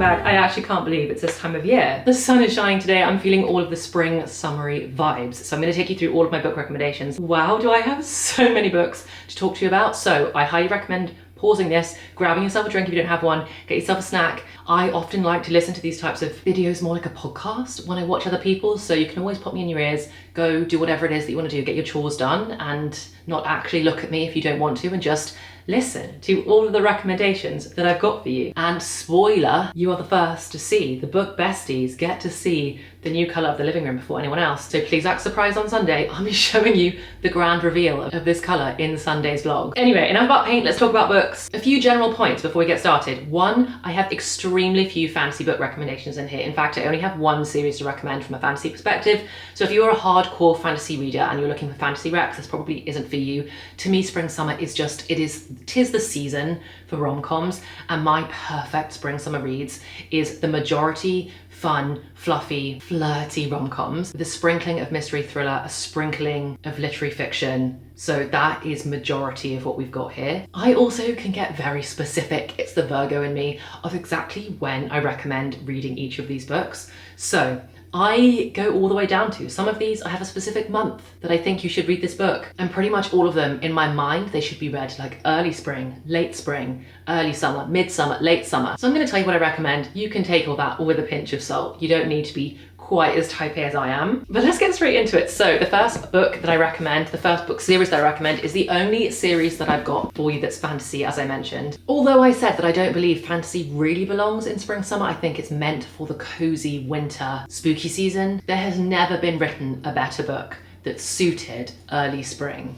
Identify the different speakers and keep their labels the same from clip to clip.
Speaker 1: back. I actually can't believe it's this time of year. The sun is shining today. I'm feeling all of the spring summery vibes. So I'm going to take you through all of my book recommendations. Wow, do I have so many books to talk to you about. So I highly recommend pausing this, grabbing yourself a drink if you don't have one, get yourself a snack. I often like to listen to these types of videos more like a podcast when I watch other people's, so you can always pop me in your ears, go do whatever it is that you want to do, get your chores done, and not actually look at me if you don't want to, and just listen to all of the recommendations that I've got for you. And spoiler, you are the first to see, the book besties get to see the new colour of the living room before anyone else. So please act surprised on Sunday. I'll be showing you the grand reveal of this colour in Sunday's vlog. Anyway, enough about paint, let's talk about books. A few general points before we get started. One, I have extremely few fantasy book recommendations in here. In fact, I only have one series to recommend from a fantasy perspective. So if you're a hardcore fantasy reader and you're looking for fantasy recs, this probably isn't for you. To me, spring summer is just, tis the season for rom-coms, and my perfect spring summer reads is the majority fun, fluffy, flirty rom-coms, with a sprinkling of mystery thriller, a sprinkling of literary fiction. So that is majority of what we've got here. I also can get very specific, it's the Virgo in me, of exactly when I recommend reading each of these books. So I go all the way down to some of these. I have a specific month that I think you should read this book, and pretty much all of them in my mind, they should be read like early spring, early summer, midsummer, late summer. So I'm going to tell you what I recommend. You can take all that with a pinch of salt. You don't need to be quite as type A as I am. But let's get straight into it. So the first book that I recommend, the first book series that I recommend, is the only series that I've got for you that's fantasy, as I mentioned. Although I said that I don't believe fantasy really belongs in spring summer, I think it's meant for the cozy winter spooky season. There has never been written a better book that suited early spring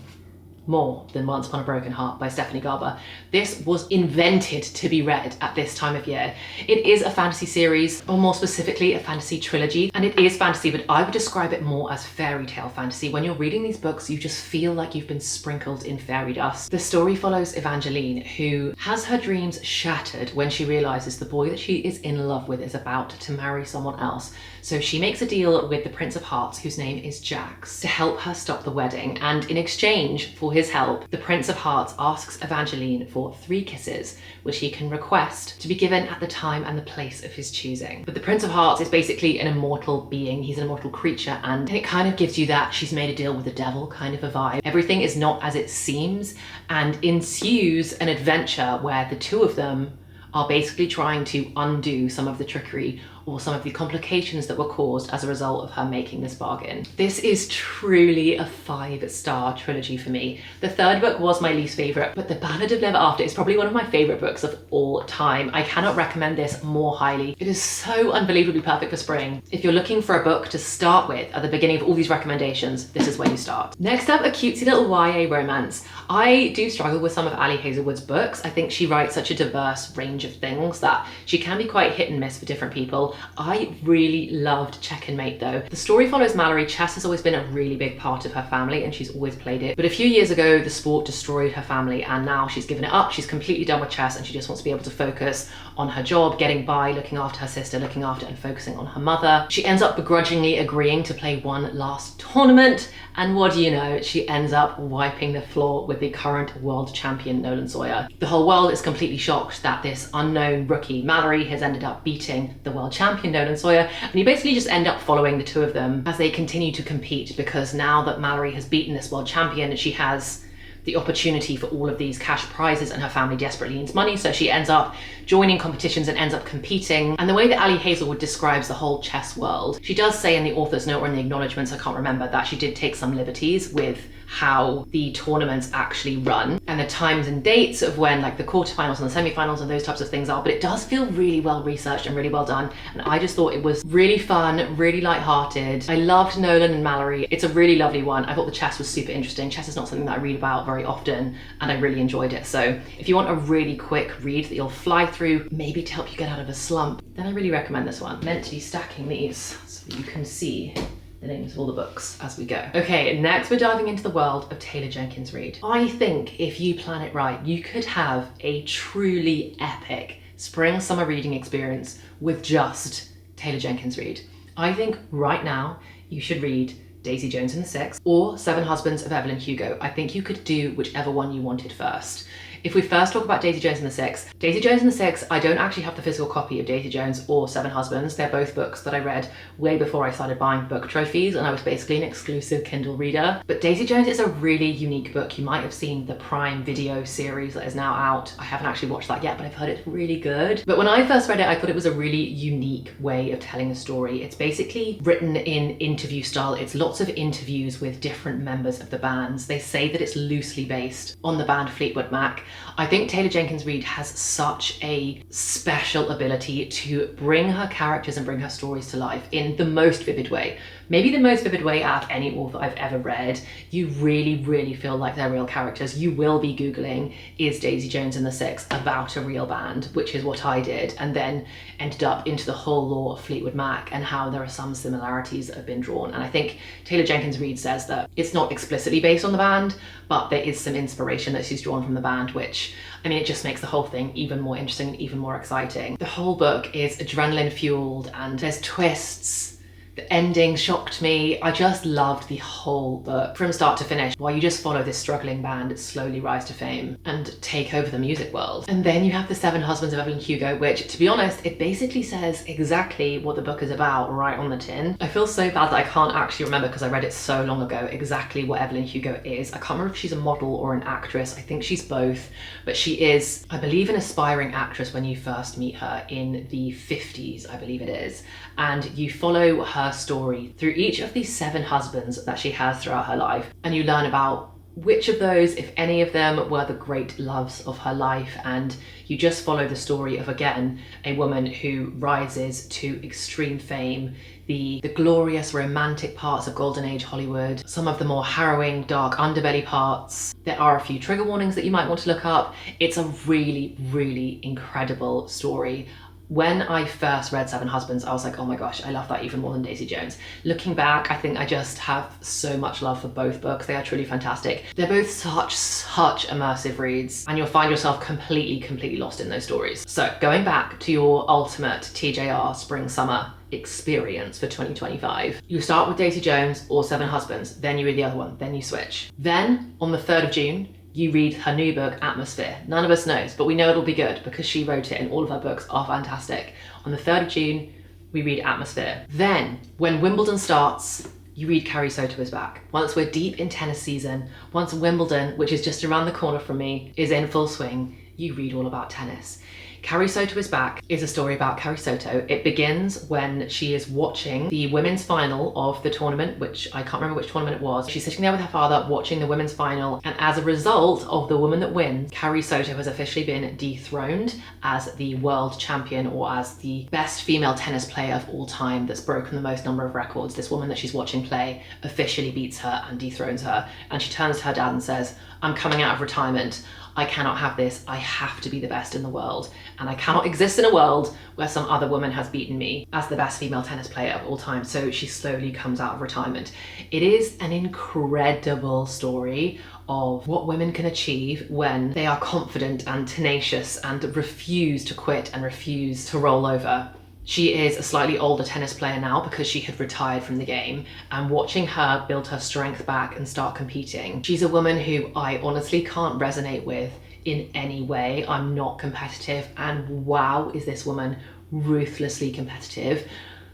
Speaker 1: more than Once Upon a Broken Heart by Stephanie Garber. This was invented to be read at this time of year. It is a fantasy series, or more specifically a fantasy trilogy, and it is fantasy, but I would describe it more as fairy tale fantasy. When you're reading these books, you just feel like you've been sprinkled in fairy dust. The story follows Evangeline, who has her dreams shattered when she realizes the boy that she is in love with is about to marry someone else. So she makes a deal with the Prince of Hearts, whose name is Jax, to help her stop the wedding, and in exchange for his help, the Prince of Hearts asks Evangeline for 3 kisses, which he can request to be given at the time and the place of his choosing. But the Prince of Hearts is basically an immortal being, he's an immortal creature, and it kind of gives you that she's made a deal with the devil kind of a vibe. Everything is not as it seems, and ensues an adventure where the two of them are basically trying to undo some of the trickery or some of the complications that were caused as a result of her making this bargain. This is truly a 5-star trilogy for me. The third book was my least favorite, but The Ballad of Never After is probably one of my favorite books of all time. I cannot recommend this more highly. It is so unbelievably perfect for spring. If you're looking for a book to start with at the beginning of all these recommendations, this is where you start. Next up, a cutesy little YA romance. I do struggle with some of Ali Hazelwood's books. I think she writes such a diverse range of things that she can be quite hit and miss for different people. I really loved Check and Mate though. The story follows Mallory. Chess has always been a really big part of her family and she's always played it. But a few years ago, the sport destroyed her family and now she's given it up. She's completely done with chess and she just wants to be able to focus on her job, getting by, looking after her sister, looking after and focusing on her mother. She ends up begrudgingly agreeing to play one last tournament, and what do you know, she ends up wiping the floor with the current world champion Nolan Sawyer. The whole world is completely shocked that this unknown rookie Mallory has ended up beating the world champion Nolan Sawyer, and you basically just end up following the two of them as they continue to compete, because now that Mallory has beaten this world champion, she has the opportunity for all of these cash prizes and her family desperately needs money, so she ends up joining competitions and ends up competing. And the way that Ali Hazelwood describes the whole chess world, she does say in the author's note or in the acknowledgements, I can't remember, that she did take some liberties with how the tournaments actually run and the times and dates of when like the quarterfinals and the semifinals and those types of things are, but it does feel really well researched and really well done, and I just thought it was really fun, really light-hearted. I loved Nolan and Mallory. It's a really lovely one. I thought the chess was super interesting. Chess is not something that I read about very often and I really enjoyed it, so if you want a really quick read that you'll fly through, maybe to help you get out of a slump, then I really recommend this one. I'm meant to be stacking these so that you can see the names of all the books as we go. Okay, next we're diving into the world of Taylor Jenkins Reid. I think if you plan it right, you could have a truly epic spring summer reading experience with just Taylor Jenkins Reid. I think right now you should read Daisy Jones and the Six or Seven Husbands of Evelyn Hugo. I think you could do whichever one you wanted first. If we first talk about Daisy Jones and the Six, Daisy Jones and the Six, I don't actually have the physical copy of Daisy Jones or Seven Husbands. They're both books that I read way before I started buying book trophies, and I was basically an exclusive Kindle reader. But Daisy Jones is a really unique book. You might have seen the Prime Video series that is now out. I haven't actually watched that yet, but I've heard it's really good. But when I first read it, I thought it was a really unique way of telling a story. It's basically written in interview style. It's lots of interviews with different members of the bands. They say that it's loosely based on the band Fleetwood Mac. I think Taylor Jenkins Reid has such a special ability to bring her characters and bring her stories to life in the most vivid way. Maybe the most vivid way out of any author I've ever read. You really, really feel like they're real characters. You will be Googling, is Daisy Jones and the Six about a real band, which is what I did, and then ended up into the whole lore of Fleetwood Mac and how there are some similarities that have been drawn. And I think Taylor Jenkins Reid says that it's not explicitly based on the band, but there is some inspiration that she's drawn from the band, which, I mean, it just makes the whole thing even more interesting and even more exciting. The whole book is adrenaline fueled and there's twists. The ending shocked me. I just loved the whole book from start to finish, while you just follow this struggling band slowly rise to fame and take over the music world. And then you have The Seven Husbands of Evelyn Hugo, which, to be honest, it basically says exactly what the book is about right on the tin. I feel so bad that I can't actually remember, because I read it so long ago, exactly what Evelyn Hugo is. I can't remember if she's a model or an actress. I think she's both, but she is, I believe, an aspiring actress when you first meet her in the 50s, I believe it is. And you follow her story through each of these 7 husbands that she has throughout her life, and you learn about which of those, if any of them, were the great loves of her life. And you just follow the story of, again, a woman who rises to extreme fame, the glorious romantic parts of Golden Age Hollywood, some of the more harrowing, dark underbelly parts. There are a few trigger warnings that you might want to look up. It's a really, really incredible story. When I first read Seven Husbands, I was like, oh my gosh, I love that even more than Daisy Jones. Looking back, I think I just have so much love for both books. They are truly fantastic. They're both such immersive reads, and you'll find yourself completely lost in those stories. So going back to your ultimate TJR spring summer experience for 2025, you start with Daisy Jones or Seven Husbands, then you read the other one, then you switch. Then on the 3rd of June, you read her new book, Atmosphere. None of us knows, but we know it'll be good because she wrote it and all of her books are fantastic. On the 3rd of June, we read Atmosphere. Then, when Wimbledon starts, you read Carrie Soto is Back. Once we're deep in tennis season, once Wimbledon, which is just around the corner from me, is in full swing, you read all about tennis. Carrie Soto is Back is a story about Carrie Soto. It begins when she is watching the women's final of the tournament, which I can't remember which tournament it was. She's sitting there with her father watching the women's final, and as a result of the woman that wins, Carrie Soto has officially been dethroned as the world champion, or as the best female tennis player of all time that's broken the most number of records. This woman that she's watching play officially beats her and dethrones her, and she turns to her dad and says, I'm coming out of retirement. I cannot have this. I have to be the best in the world, and I cannot exist in a world where some other woman has beaten me as the best female tennis player of all time. So she slowly comes out of retirement. It is an incredible story of what women can achieve when they are confident and tenacious and refuse to quit and refuse to roll over. She is a slightly older tennis player now because she had retired from the game, and watching her build her strength back and start competing. She's a woman who I honestly can't resonate with in any way. I'm not competitive, and wow, is this woman ruthlessly competitive.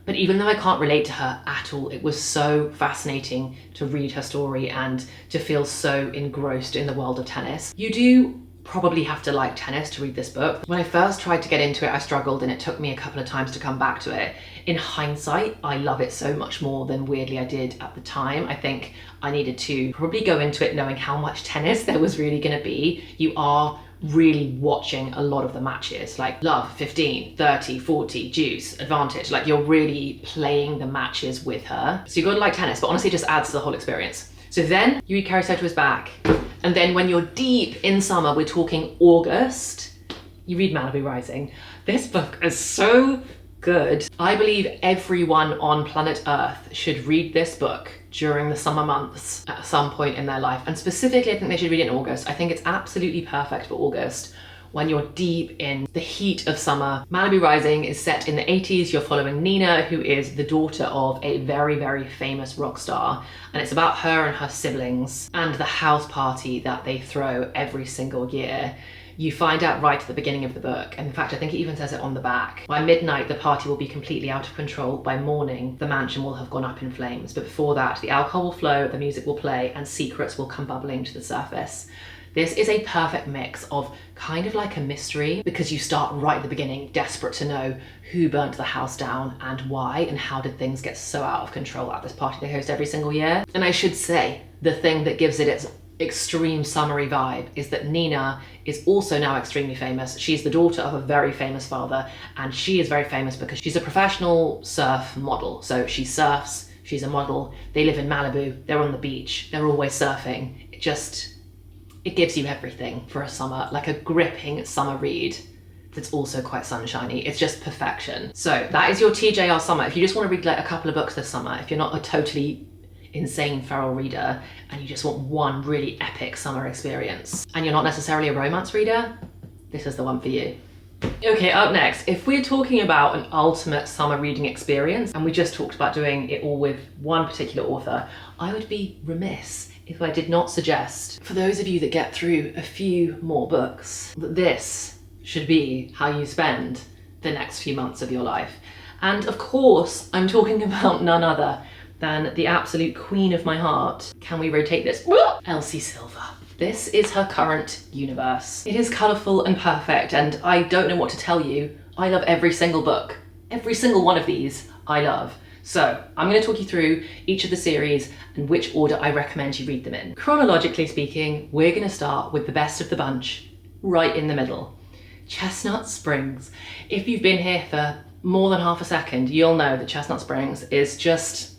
Speaker 1: But even though I can't relate to her at all, it was so fascinating to read her story and to feel so engrossed in the world of tennis. You do probably have to like tennis to read this book. When I first tried to get into it, I struggled, and it took me a couple of times to come back to it. In hindsight, I love it so much more than weirdly I did at the time. I think I needed to probably go into it knowing how much tennis there was really going to be. You are really watching a lot of the matches, like love, 15, 30, 40, deuce, advantage. Like, you're really playing the matches with her. So you've got to like tennis, but honestly it just adds to the whole experience. So then you read Carrie Soto is Back. And then when you're deep in summer, we're talking August, you read Malibu Rising. This book is so good. I believe everyone on planet Earth should read this book during the summer months at some point in their life. And specifically, I think they should read it in August. I think it's absolutely perfect for August when you're deep in the heat of summer. Malibu Rising is set in the 80s. You're following Nina, who is the daughter of a very famous rock star. And it's about her and her siblings and the house party that they throw every single year. You find out right at the beginning of the book, and in fact I think it even says it on the back. By midnight the party will be completely out of control. By morning the mansion will have gone up in flames, but before that the alcohol will flow, the music will play, and secrets will come bubbling to the surface. This is a perfect mix of kind of like a mystery, because you start right at the beginning desperate to know who burnt the house down and why, and how did things get so out of control at this party they host every single year. And I should say, the thing that gives it its extreme summery vibe is that Nina is also now extremely famous. She's the daughter of a very famous father, and she is very famous because she's a professional surf model. So she surfs, she's a model, they live in Malibu, they're on the beach, they're always surfing. It gives you everything for a summer, like a gripping summer read that's also quite sunshiny. It's just perfection. So that is your TJR summer. If you just want to read like a couple of books this summer, if you're not a totally insane feral reader and you just want one really epic summer experience, and you're not necessarily a romance reader, this is the one for you. Okay, up next, if we're talking about an ultimate summer reading experience, and we just talked about doing it all with one particular author, I would be remiss if I did not suggest, for those of you that get through a few more books, that this should be how you spend the next few months of your life. And of course, I'm talking about none other than the absolute queen of my heart. Can we rotate this? Elsie Silver. This is her current universe. It is colourful and perfect, and I don't know what to tell you. I love every single book. Every single one of these I love. So I'm going to talk you through each of the series and which order I recommend you read them in. Chronologically speaking, we're going to start with the best of the bunch, right in the middle. Chestnut Springs. If you've been here for more than half a second, you'll know that Chestnut Springs is just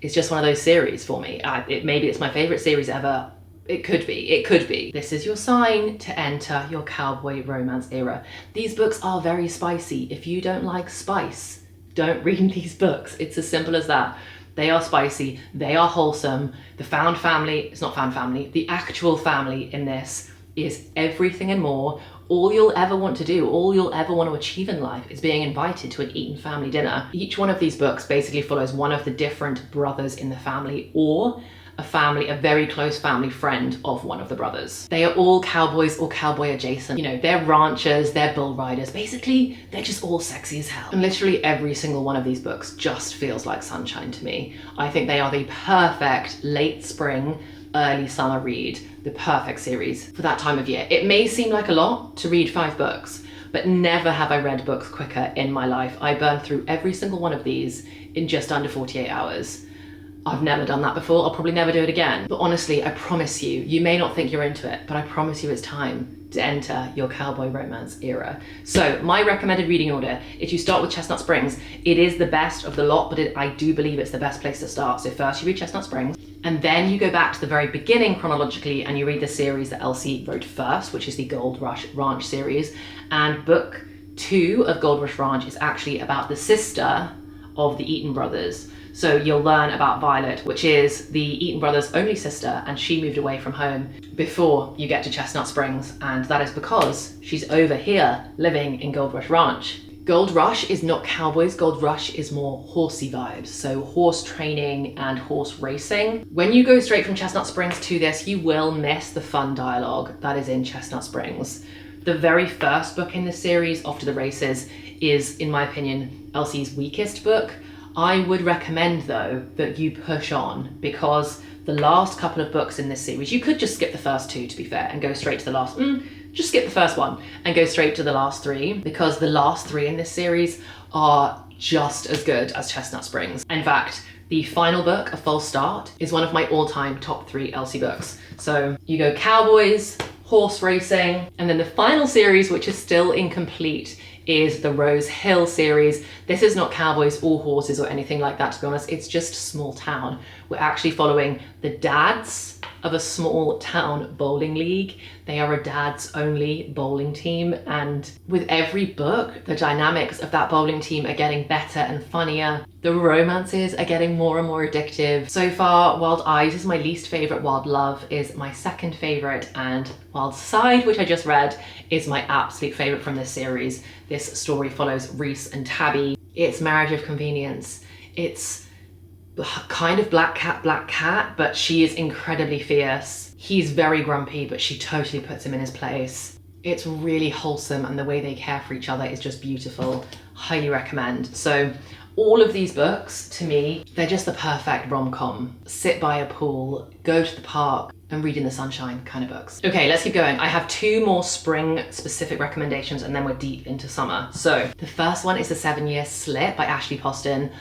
Speaker 1: one of those series for me. Maybe it's my favourite series ever. It could be. This is your sign to enter your cowboy romance era. These books are very spicy. If you don't like spice, don't read these books. It's as simple as that. They are spicy, they are wholesome. The found family, it's not found family, the actual family in this is everything and more. All you'll ever want to do, all you'll ever want to achieve in life is being invited to an Eton family dinner. Each one of these books basically follows one of the different brothers in the family, or a very close family friend of one of the brothers. They are all cowboys or cowboy adjacent. You know, they're ranchers, they're bull riders. Basically, they're just all sexy as hell. And literally every single one of these books just feels like sunshine to me. I think they are the perfect late spring, early summer read, the perfect series for that time of year. It may seem like a lot to read 5 books, but never have I read books quicker in my life. I burned through every single one of these in just under 48 hours. I've never done that before, I'll probably never do it again. But honestly, I promise you, you may not think you're into it, but I promise you it's time to enter your cowboy romance era. So my recommended reading order is you start with Chestnut Springs. It is the best of the lot, but I do believe it's the best place to start. So first you read Chestnut Springs, and then you go back to the very beginning chronologically and you read the series that Elsie wrote first, which is the Gold Rush Ranch series. And book 2 of Gold Rush Ranch is actually about the sister of the Eaton brothers. So you'll learn about Violet, which is the Eaton brothers' only sister, and she moved away from home before you get to Chestnut Springs, and that is because she's over here living in Gold Rush Ranch. Gold Rush is not cowboys, Gold Rush is more horsey vibes, so horse training and horse racing. When you go straight from Chestnut Springs to this, you will miss the fun dialogue that is in Chestnut Springs. The very first book in this series, Off to the Races, is, in my opinion, Elsie's weakest book. I would recommend though that you push on, because the last couple of books in this series, you could just skip the first 2 to be fair and go straight to the last, just skip the first one and go straight to the last 3, because the last 3 in this series are just as good as Chestnut Springs. In fact, the final book, A False Start, is one of my all-time top 3 Elsie books. So you go cowboys, horse racing, and then the final series, which is still incomplete, is the Rose Hill series. This is not cowboys or horses or anything like that, to be honest. It's just a small town. We're actually following the dads of a small town bowling league. They are a dads only bowling team, and with every book, the dynamics of that bowling team are getting better and funnier. The romances are getting more and more addictive. So far, Wild Eyes is my least favorite, Wild Love is my second favorite, and Wild Side, which I just read, is my absolute favorite from this series. This story follows Reese and Tabby. It's marriage of convenience. It's kind of black cat, but she is incredibly fierce. He's very grumpy, but she totally puts him in his place. It's really wholesome, and the way they care for each other is just beautiful. Highly recommend. So all of these books, to me, they're just the perfect rom-com. Sit by a pool, go to the park, and read in the sunshine kind of books. Okay, let's keep going. I have 2 more spring specific recommendations, and then we're deep into summer. So the first one is The 7-Year Slip by Ashley Poston.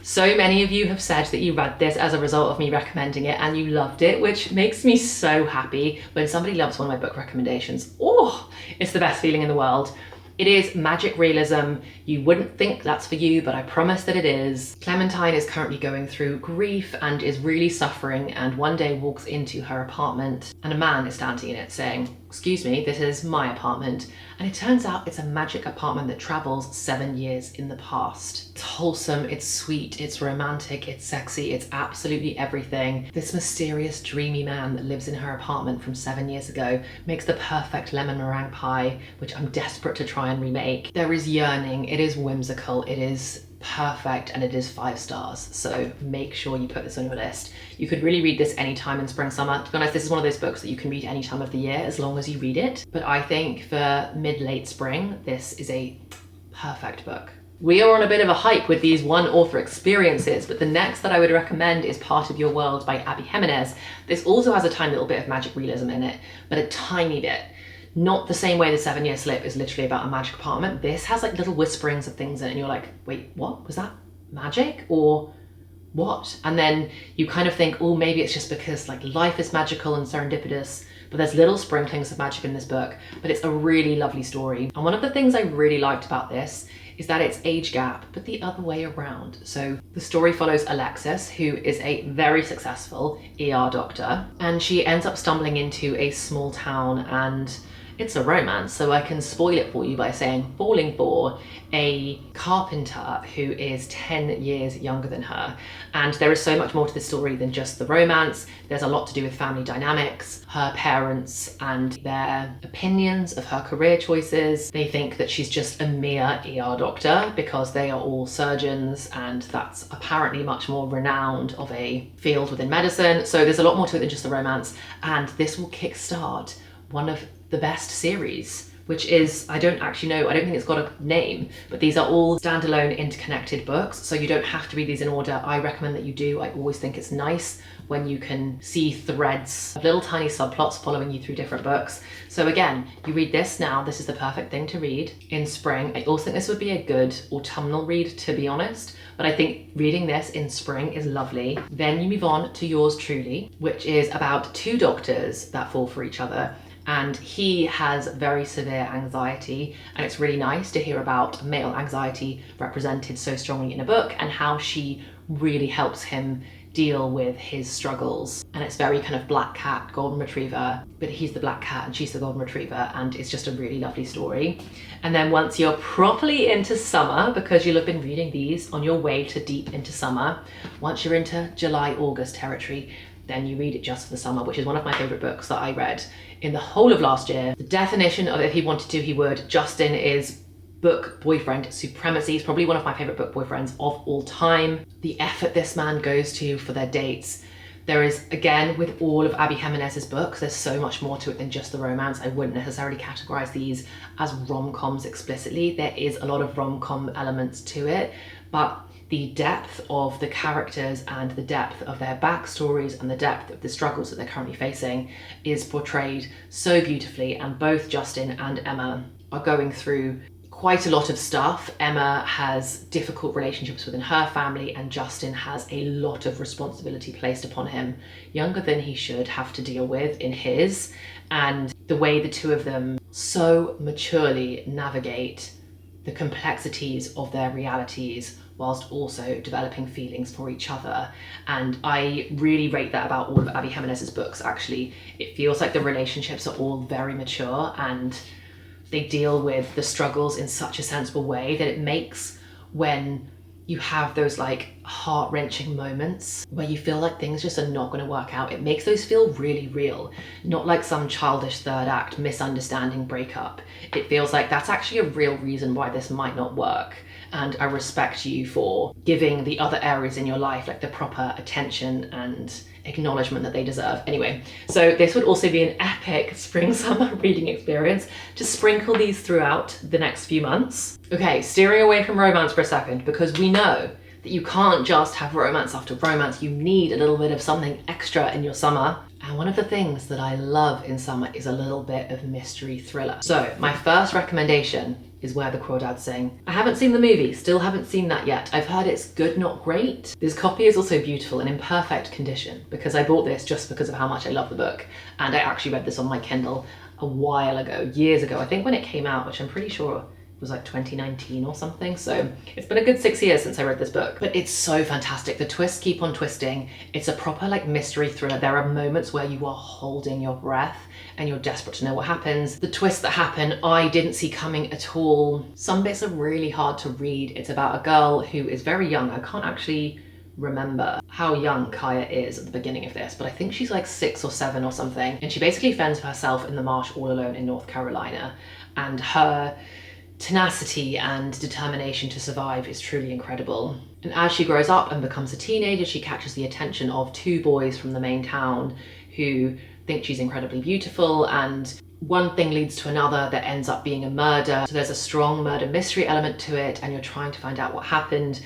Speaker 1: So many of you have said that you read this as a result of me recommending it and you loved it, which makes me so happy when somebody loves one of my book recommendations. Oh, it's the best feeling in the world. It is magic realism. You wouldn't think that's for you, but I promise that it is. Clementine is currently going through grief and is really suffering, and one day walks into her apartment and a man is standing in it saying, "Excuse me, this is my apartment." And it turns out it's a magic apartment that travels 7 years in the past. It's wholesome, it's sweet, it's romantic, it's sexy, it's absolutely everything. This mysterious, dreamy man that lives in her apartment from 7 years ago makes the perfect lemon meringue pie, which I'm desperate to try and remake. There is yearning, it is whimsical, it is perfect, and it is 5 stars. So make sure you put this on your list. You could really read this anytime in spring, summer. To be honest, this is one of those books that you can read any time of the year as long as you read it. But I think for mid-late spring, this is a perfect book. We are on a bit of a hype with these one author experiences, but the next that I would recommend is Part of Your World by Abby Jimenez. This also has a tiny little bit of magic realism in it, but a tiny bit. Not the same way The 7-Year Slip is literally about a magic apartment. This has like little whisperings of things in it and you're like, wait, what? Was that magic or what? And then you kind of think, oh, maybe it's just because like life is magical and serendipitous, but there's little sprinklings of magic in this book, but it's a really lovely story. And one of the things I really liked about this is that it's age gap, but the other way around. So the story follows Alexis, who is a very successful ER doctor, and she ends up stumbling into a small town, and it's a romance, so I can spoil it for you by saying falling for a carpenter who is 10 years younger than her. And there is so much more to the story than just the romance. There's a lot to do with family dynamics, her parents and their opinions of her career choices. They think that she's just a mere ER doctor because they are all surgeons, and that's apparently much more renowned of a field within medicine. So there's a lot more to it than just the romance, and this will kickstart one of the best series, which is, I don't actually know, I don't think it's got a name, but these are all standalone interconnected books, so you don't have to read these in order. I recommend that you do. I always think it's nice when you can see threads of little tiny subplots following you through different books. So again, you read this now, this is the perfect thing to read in spring. I also think this would be a good autumnal read, to be honest, but I think reading this in spring is lovely. Then you move on to Yours Truly, which is about 2 doctors that fall for each other. And he has very severe anxiety, and it's really nice to hear about male anxiety represented so strongly in a book and how she really helps him deal with his struggles. And it's very kind of black cat, golden retriever, but he's the black cat and she's the golden retriever, and it's just a really lovely story. And then once you're properly into summer, because you'll have been reading these on your way to deep into summer, once you're into July, August territory, then you read it just for the summer, which is one of my favorite books that I read in the whole of last year. The definition of if he wanted to, he would. Justin is book boyfriend supremacy. He's probably one of my favorite book boyfriends of all time. The effort this man goes to for their dates. There is, again, with all of Abby Jimenez's books, there's so much more to it than just the romance. I wouldn't necessarily categorize these as rom-coms explicitly. There is a lot of rom-com elements to it, but the depth of the characters and the depth of their backstories and the depth of the struggles that they're currently facing is portrayed so beautifully. And both Justin and Emma are going through quite a lot of stuff. Emma has difficult relationships within her family, and Justin has a lot of responsibility placed upon him, younger than he should have to deal with in his. And the way the two of them so maturely navigate the complexities of their realities whilst also developing feelings for each other. And I really rate that about all of Abby Jimenez's books, actually. It feels like the relationships are all very mature and they deal with the struggles in such a sensible way that it makes, when you have those like heart-wrenching moments where you feel like things just are not going to work out, it makes those feel really real, not like some childish third act misunderstanding breakup. It feels like that's actually a real reason why this might not work. and I respect you for giving the other areas in your life like the proper attention and acknowledgement that they deserve. Anyway, so this would also be an epic spring summer reading experience to sprinkle these throughout the next few months. Okay, steering away from romance for a second, because we know that you can't just have romance after romance. You need a little bit of something extra in your summer. And one of the things that I love in summer is a little bit of mystery thriller. So my first recommendation is Where the Crawdads Sing. I haven't seen the movie, still haven't seen that yet. I've heard it's good, not great. This copy is also beautiful and in perfect condition, because I bought this just because of how much I love the book. And I actually read this on my Kindle a while ago, years ago, I think when it came out, which I'm pretty sure was like 2019 or something. So it's been a good 6 years since I read this book, but it's so fantastic. The twists keep on twisting. It's a proper like mystery thriller. There are moments where you are holding your breath and you're desperate to know what happens. The twists that happen, I didn't see coming at all. Some bits are really hard to read. It's about a girl who is very young. I can't actually remember how young Kaya is at the beginning of this, but I think she's like 6 or 7 or something. And she basically fends for herself in the marsh all alone in North Carolina. And her tenacity and determination to survive is truly incredible. And as she grows up and becomes a teenager, she catches the attention of 2 boys from the main town who think she's incredibly beautiful, and one thing leads to another that ends up being a murder. So there's a strong murder mystery element to it, and you're trying to find out what happened.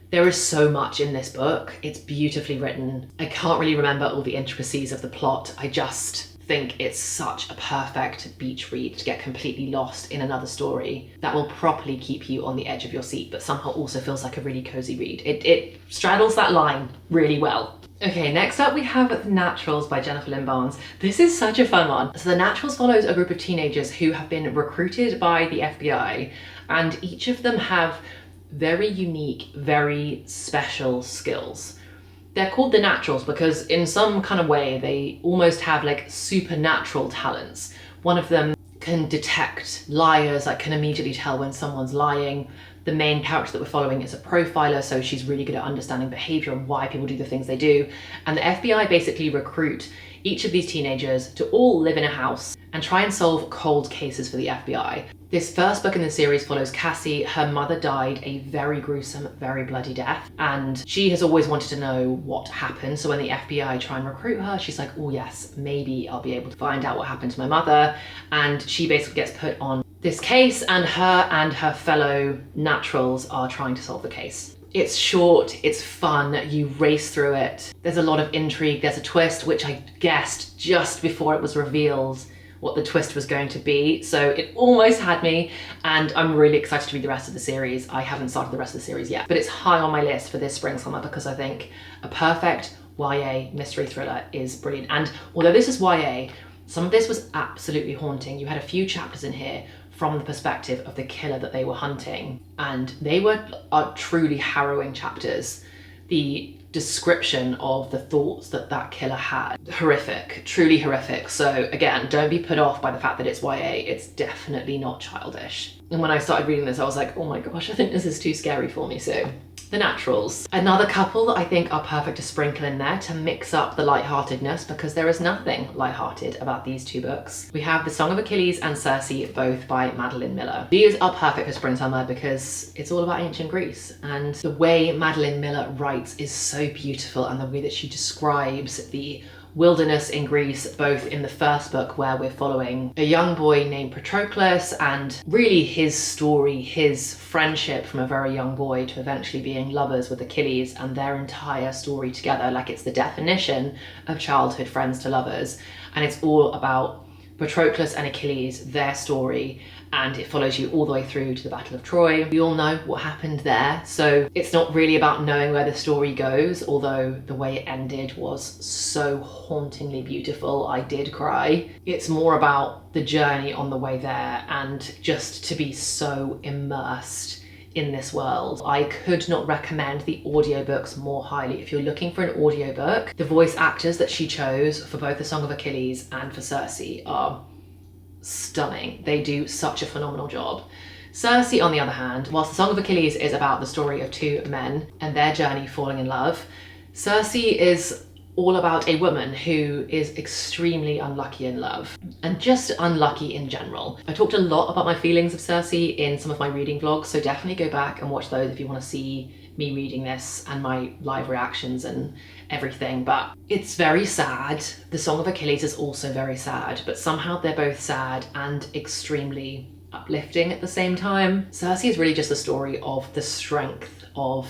Speaker 1: There is so much in this book. It's beautifully written. I can't really remember all the intricacies of the plot. I just think it's such a perfect beach read to get completely lost in another story that will properly keep you on the edge of your seat, but somehow also feels like a really cozy read. It straddles that line really well. Okay, next up we have The Naturals by Jennifer Lynn Barnes. This is such a fun one. So The Naturals follows a group of teenagers who have been recruited by the FBI, and each of them have very unique, very special skills. They're called the Naturals because in some kind of way they almost have like supernatural talents. One of them can detect liars, like can immediately tell when someone's lying. The main character that we're following is a profiler, so she's really good at understanding behavior and why people do the things they do. And the FBI basically recruit each of these teenagers to all live in a house and try and solve cold cases for the FBI. This first book in the series follows Cassie. Her mother died a very gruesome, very bloody death, and she has always wanted to know what happened. So when the FBI try and recruit her, she's like, oh yes, maybe I'll be able to find out what happened to my mother. And she basically gets put on this case, and her fellow naturals are trying to solve the case. It's short, it's fun, you race through it. There's a lot of intrigue, there's a twist, which I guessed just before it was revealed what the twist was going to be. So it almost had me, and I'm really excited to read the rest of the series. I haven't started the rest of the series yet, but it's high on my list for this spring summer because I think a perfect YA mystery thriller is brilliant. And although this is YA, some of this was absolutely haunting. You had a few chapters in here from the perspective of the killer that they were hunting, and they were truly harrowing chapters. The description of the thoughts that that killer had, horrific, truly horrific. So again, don't be put off by the fact that it's YA. It's definitely not childish. And when I started reading this, I was like, oh my gosh, I think this is too scary for me. So The Naturals. Another couple that I think are perfect to sprinkle in there to mix up the lightheartedness, because there is nothing lighthearted about these 2 books. We have The Song of Achilles and Circe, both by Madeline Miller. These are perfect for spring summer because it's all about ancient Greece, and the way Madeline Miller writes is so beautiful, and the way that she describes the wilderness in Greece, both in the first book where we're following a young boy named Patroclus and really his story, his friendship from a very young boy to eventually being lovers with Achilles, and their entire story together. Like, it's the definition of childhood friends to lovers, and it's all about Patroclus and Achilles, their story, and it follows you all the way through to the Battle of Troy. We all know what happened there, so it's not really about knowing where the story goes, although the way it ended was so hauntingly beautiful. I did cry. It's more about the journey on the way there and just to be so immersed in this world. I could not recommend the audiobooks more highly. If you're looking for an audiobook, the voice actors that she chose for both The Song of Achilles and for Circe are stunning. They do such a phenomenal job. Circe, on the other hand, whilst The Song of Achilles is about the story of 2 men and their journey falling in love, Circe is all about a woman who is extremely unlucky in love and just unlucky in general. I talked a lot about my feelings of Cersei in some of my reading vlogs, so definitely go back and watch those if you want to see me reading this and my live reactions and everything. But it's very sad. The Song of Achilles is also very sad, but somehow they're both sad and extremely uplifting at the same time. Cersei is really just a story of the strength of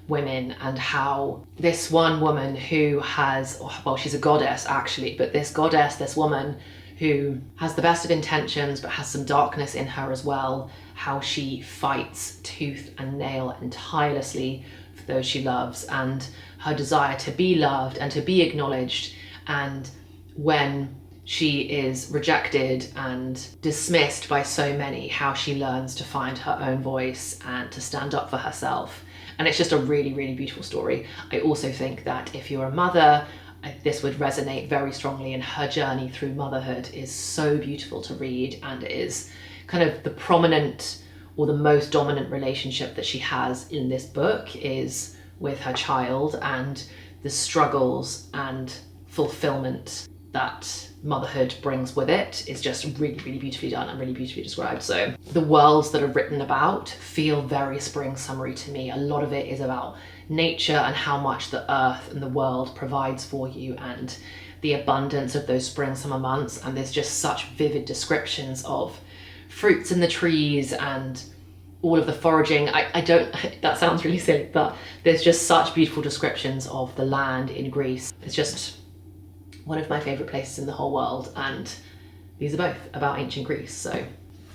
Speaker 1: women and how this one woman who has, well, she's a goddess actually, but this goddess, this woman who has the best of intentions but has some darkness in her as well, how she fights tooth and nail and tirelessly for those she loves, and her desire to be loved and to be acknowledged, and when she is rejected and dismissed by so many, how she learns to find her own voice and to stand up for herself. And it's just a really, really beautiful story. I also think that if you're a mother, this would resonate very strongly, and her journey through motherhood is so beautiful to read, and it is kind of the prominent or the most dominant relationship that she has in this book is with her child, and the struggles and fulfillment that motherhood brings with it is just really, really beautifully done and really beautifully described. So the worlds that are written about feel very spring summery to me. A lot of it is about nature and how much the earth and the world provides for you, and the abundance of those spring summer months. And there's just such vivid descriptions of fruits in the trees and all of the foraging. I don't, that sounds really silly, but there's just such beautiful descriptions of the land in Greece. It's just one of my favorite places in the whole world, and these are both about ancient Greece. So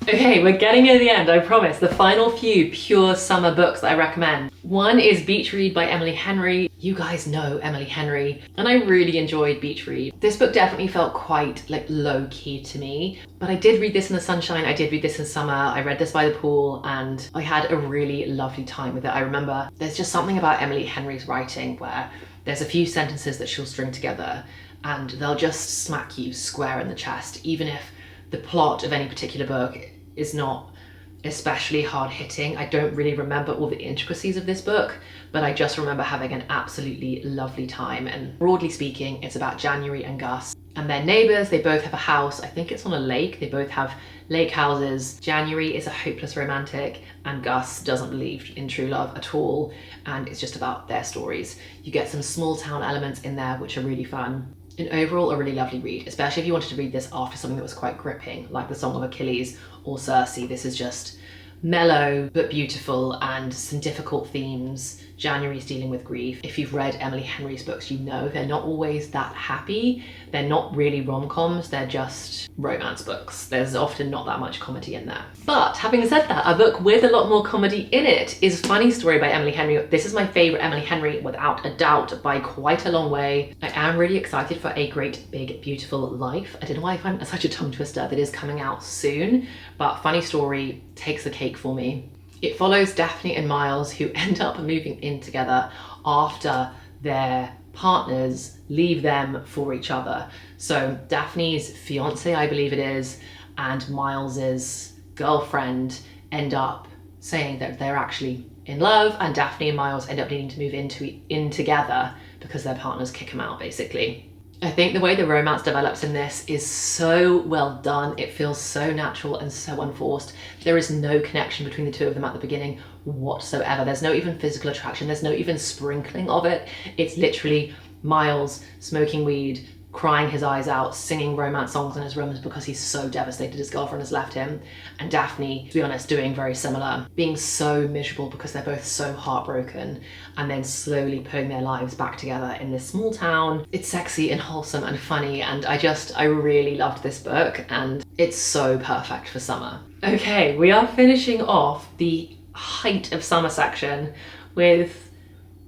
Speaker 1: okay, we're getting near the end, I promise. The final few pure summer books that I recommend. One is Beach Read by Emily Henry. You guys know Emily Henry, and I really enjoyed Beach Read. This book definitely felt quite like low key to me, but I did read this in the sunshine, I did read this in summer, I read this by the pool, and I had a really lovely time with it. I remember there's just something about Emily Henry's writing where there's a few sentences that she'll string together and they'll just smack you square in the chest, even if the plot of any particular book is not especially hard hitting. I don't really remember all the intricacies of this book, but I just remember having an absolutely lovely time. And broadly speaking, it's about January and Gus and their neighbors. They both have a house. I think it's on a lake. They both have lake houses. January is a hopeless romantic and Gus doesn't believe in true love at all. And it's just about their stories. You get some small town elements in there, which are really fun. And overall, a really lovely read, especially if you wanted to read this after something that was quite gripping, like The Song of Achilles or Cersei. This is just mellow but beautiful, and some difficult themes. January's dealing with grief. If you've read Emily Henry's books, you know they're not always that happy. They're not really rom-coms, they're just romance books. There's often not that much comedy in there. But having said that, a book with a lot more comedy in it is Funny Story by Emily Henry. This is my favorite Emily Henry, without a doubt, by quite a long way. I am really excited for A Great Big Beautiful Life. I don't know why I find such a tongue twister, that is coming out soon, but Funny Story takes the cake for me. It follows Daphne and Miles, who end up moving in together after their partners leave them for each other. So Daphne's fiance, I believe it is, and Miles's girlfriend end up saying that they're actually in love, and Daphne and Miles end up needing to move in together because their partners kick them out, basically. I think the way the romance develops in this is so well done. It feels so natural and so unforced. There is no connection between the two of them at the beginning whatsoever. There's no even physical attraction. There's no even sprinkling of it. It's literally Miles smoking weed, crying his eyes out, singing romance songs in his rooms because he's so devastated his girlfriend has left him. And Daphne, to be honest, doing very similar, being so miserable because they're both so heartbroken, and then slowly putting their lives back together in this small town. It's sexy and wholesome and funny, and I really loved this book, and it's so perfect for summer. Okay, we are finishing off the height of summer section with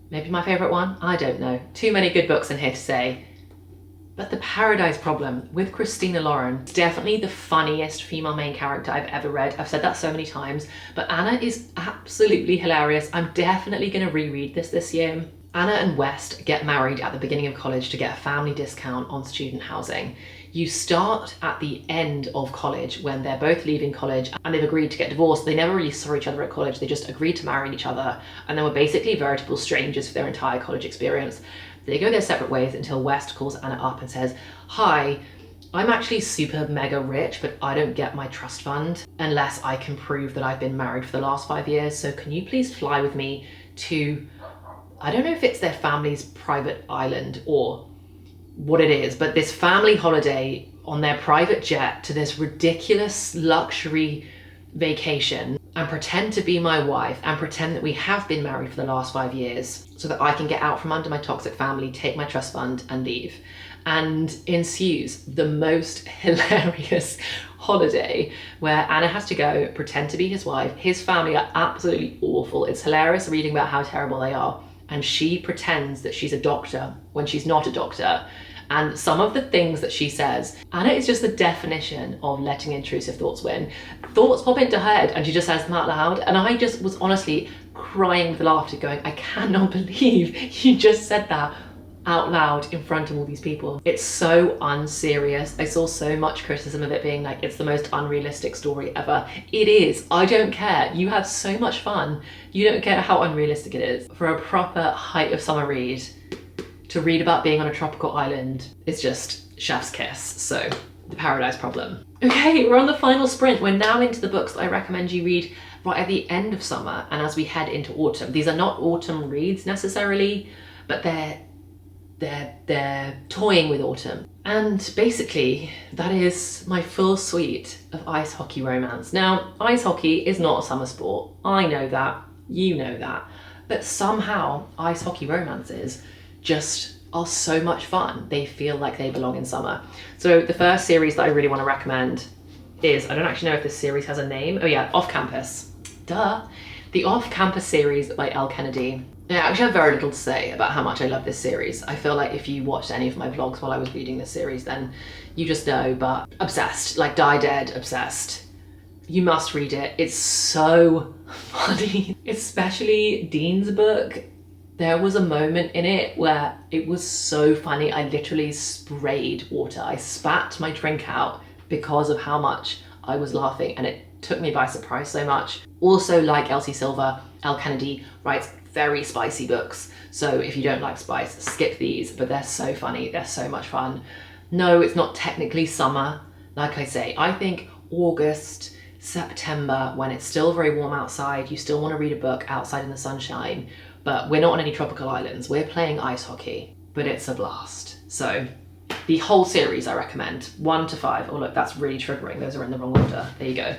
Speaker 1: maybe my favorite one. I don't know. Too many good books in here to say. But The Paradise Problem with Christina Lauren, definitely the funniest female main character I've ever read. I've said that so many times, but Anna is absolutely hilarious. I'm definitely gonna reread this year. Anna and West get married at the beginning of college to get a family discount on student housing. You start at the end of college when they're both leaving college and they've agreed to get divorced. They never really saw each other at college. They just agreed to marry each other, and they were basically veritable strangers for their entire college experience. They go their separate ways until West calls Anna up and says, "Hi, I'm actually super mega rich, but I don't get my trust fund unless I can prove that I've been married for the last 5 years. So can you please fly with me to," I don't know if it's their family's private island or what it is, but this family holiday on their private jet to this ridiculous luxury vacation, and pretend to be my wife and pretend that we have been married for the last 5 years so that I can get out from under my toxic family, take my trust fund and leave. And ensues the most hilarious holiday where Anna has to go pretend to be his wife. His family are absolutely awful. It's hilarious reading about how terrible they are. And she pretends that she's a doctor when she's not a doctor. And some of the things that she says, Anna is just the definition of letting intrusive thoughts win. Thoughts pop into her head and she just says them out loud. And I just was honestly crying with laughter going, I cannot believe you just said that out loud in front of all these people. It's so unserious. I saw so much criticism of it being like, it's the most unrealistic story ever. It is. I don't care. You have so much fun. You don't care how unrealistic it is. For a proper height of summer read, to read about being on a tropical island is just chef's kiss. So, The Paradise Problem. Okay, we're on the final sprint. We're now into the books that I recommend you read right at the end of summer and as we head into autumn. These are not autumn reads necessarily, but they're toying with autumn. And basically, that is my full suite of ice hockey romance. Now, ice hockey is not a summer sport. I know that, you know that, but somehow ice hockey romances just are so much fun. They feel like they belong in summer. So the first series that I really want to recommend is, I don't actually know if this series has a name. Oh yeah, Off Campus. Duh. The Off Campus series by Elle Kennedy. I actually have very little to say about how much I love this series. I feel like if you watched any of my vlogs while I was reading this series, then you just know, but obsessed, like die dead obsessed. You must read it. It's so funny. Especially Dean's book. There was a moment in it where it was so funny. I literally sprayed water. I spat my drink out because of how much I was laughing, and it took me by surprise so much. Also, like Elsie Silver, Elle Kennedy writes very spicy books. So if you don't like spice, skip these, but they're so funny. They're so much fun. No, it's not technically summer. Like I say, I think August, September, when it's still very warm outside, you still want to read a book outside in the sunshine, but we're not on any tropical islands. We're playing ice hockey, but it's a blast. So the whole series I recommend, 1 to 5. Oh look, that's really triggering. Those are in the wrong order. There you go.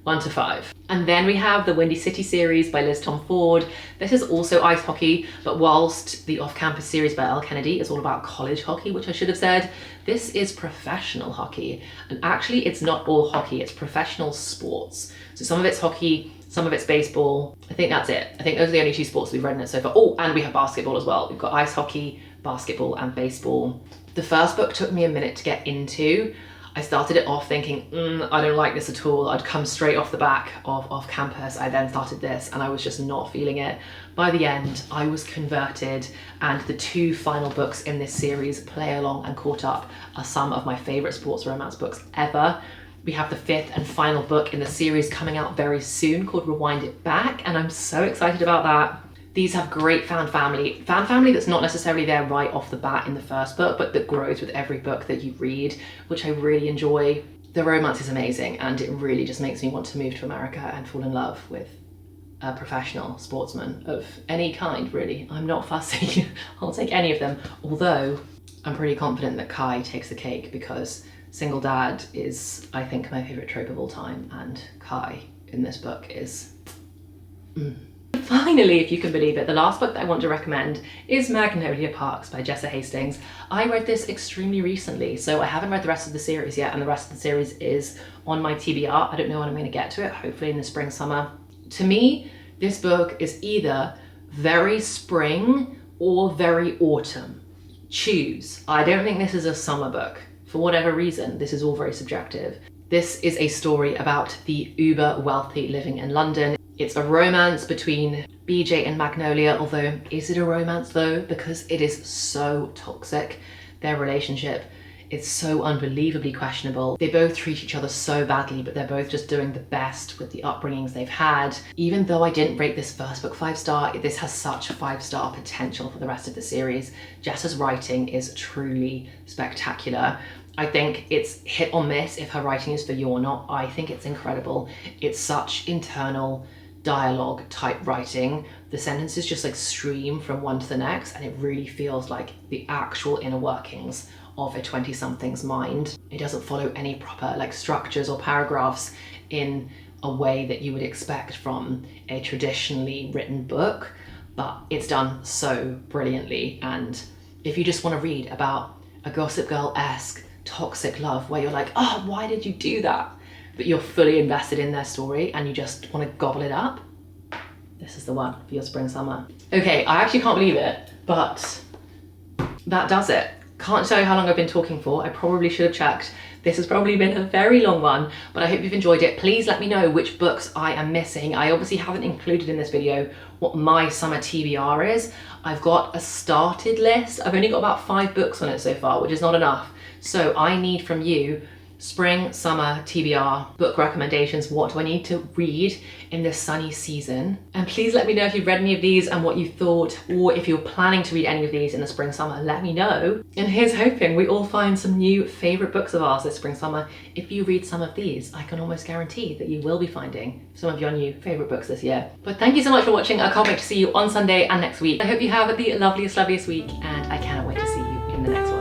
Speaker 1: 1 to 5. And then we have the Windy City series by Liz Tom Ford. This is also ice hockey, but whilst the Off Campus series by Elle Kennedy is all about college hockey, which I should have said, this is professional hockey. And actually it's not all hockey, it's professional sports. So some of it's hockey, some of it's baseball. I think that's it. I think those are the only 2 sports we've read in it so far. Oh, and we have basketball as well. We've got ice hockey, basketball, and baseball. The first book took me a minute to get into. I started it off thinking, I don't like this at all. I'd come straight off the back of Off Campus. I then started this and I was just not feeling it. By the end, I was converted, and the 2 final books in this series, Play Along and Caught Up, are some of my favorite sports romance books ever. We have the 5th and final book in the series coming out very soon called Rewind It Back, and I'm so excited about that. These have great fan family that's not necessarily there right off the bat in the first book, but that grows with every book that you read, which I really enjoy. The romance is amazing, and it really just makes me want to move to America and fall in love with a professional sportsman of any kind, really. I'm not fussy. I'll take any of them, although I'm pretty confident that Kai takes the cake because single dad is, I think, my favorite trope of all time, and Kai in this book is Finally, if you can believe it, the last book that I want to recommend is Magnolia Parks by Jessa Hastings. I read this extremely recently, so I haven't read the rest of the series yet, and the rest of the series is on my TBR. I don't know when I'm going to get to it, hopefully in the spring, summer. To me, this book is either very spring or very autumn. Choose. I don't think this is a summer book. For whatever reason, this is all very subjective. This is a story about the uber wealthy living in London. It's a romance between BJ and Magnolia, although is it a romance though? Because it is so toxic. Their relationship It's so unbelievably questionable. They both treat each other so badly, but they're both just doing the best with the upbringings they've had. Even though I didn't rate this first book 5-star, this has such 5-star potential for the rest of the series. Jessa's writing is truly spectacular. I think it's hit or miss if her writing is for you or not. I think it's incredible. It's such internal dialogue type writing. The sentences just like stream from one to the next, and it really feels like the actual inner workings of a 20-something's mind. It doesn't follow any proper like structures or paragraphs in a way that you would expect from a traditionally written book, but it's done so brilliantly. And if you just want to read about a Gossip Girl-esque toxic love where you're like, oh, why did you do that? But you're fully invested in their story and you just want to gobble it up, this is the one for your spring summer. Okay, I actually can't believe it, but that does it. Can't tell you how long I've been talking for. I probably should have checked. This has probably been a very long one, but I hope you've enjoyed it. Please let me know which books I am missing. I obviously haven't included in this video what my summer TBR is. I've got a started list. I've only got about 5 books on it so far, which is not enough. So I need from you spring, summer, TBR, book recommendations. What do I need to read in this sunny season? And please let me know if you've read any of these and what you thought, or if you're planning to read any of these in the spring, summer, let me know. And here's hoping we all find some new favorite books of ours this spring, summer. If you read some of these, I can almost guarantee that you will be finding some of your new favorite books this year. But thank you so much for watching. I can't wait to see you on Sunday and next week. I hope you have the loveliest week, and I cannot wait to see you in the next one.